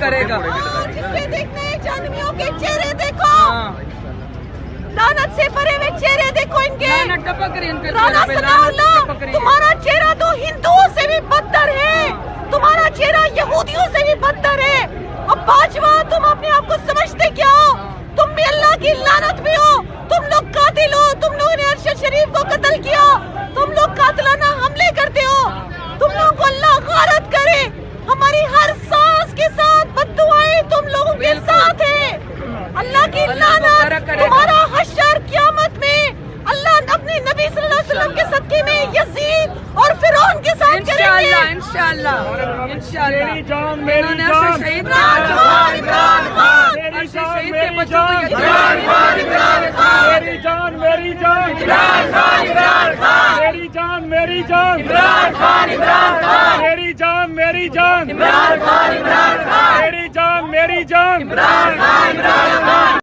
کرے گا. جسے دیکھنے ہیں جہنمیوں کے چہرے دیکھو, لعنت سے بھرے ہوئے چہرے دیکھو ان کے. رانا ثناء اللہ, تمہارا چہرہ تو ہندوؤں سے بھی بدتر ہے, تمہارا چہرہ یہودیوں سے بھی بدتر ہے. اب باجوہ, تم اپنے آپ کو سمجھتے کیا ہو؟ تم بھی اللہ کی لعنت بھی ہو, تم لوگ قاتل ہو, تم لوگوں نے ارشد شریف کو قتل کیا, تم لوگ قاتلانہ حملے کرتے ہو, تم لوگوں کو اللہ غارت کرے. ہماری ہر سانس کے ساتھ بد دعائیں تم لوگوں کے ساتھ ہیں. اللہ کی لعنت, تمہارا حشر قیامت میں اللہ اپنے نبی صلی اللہ علیہ وسلم کے صدقے میں یزید اور فرعون کے ساتھ کریں گے. انشاءاللہ میری جان میری انہوں نے جان شہید عمران خان, میری جان شہید کے میری بچوں کو جان میری جان میری جان میری جان میری جان میری جان میری جان میری جان میری جان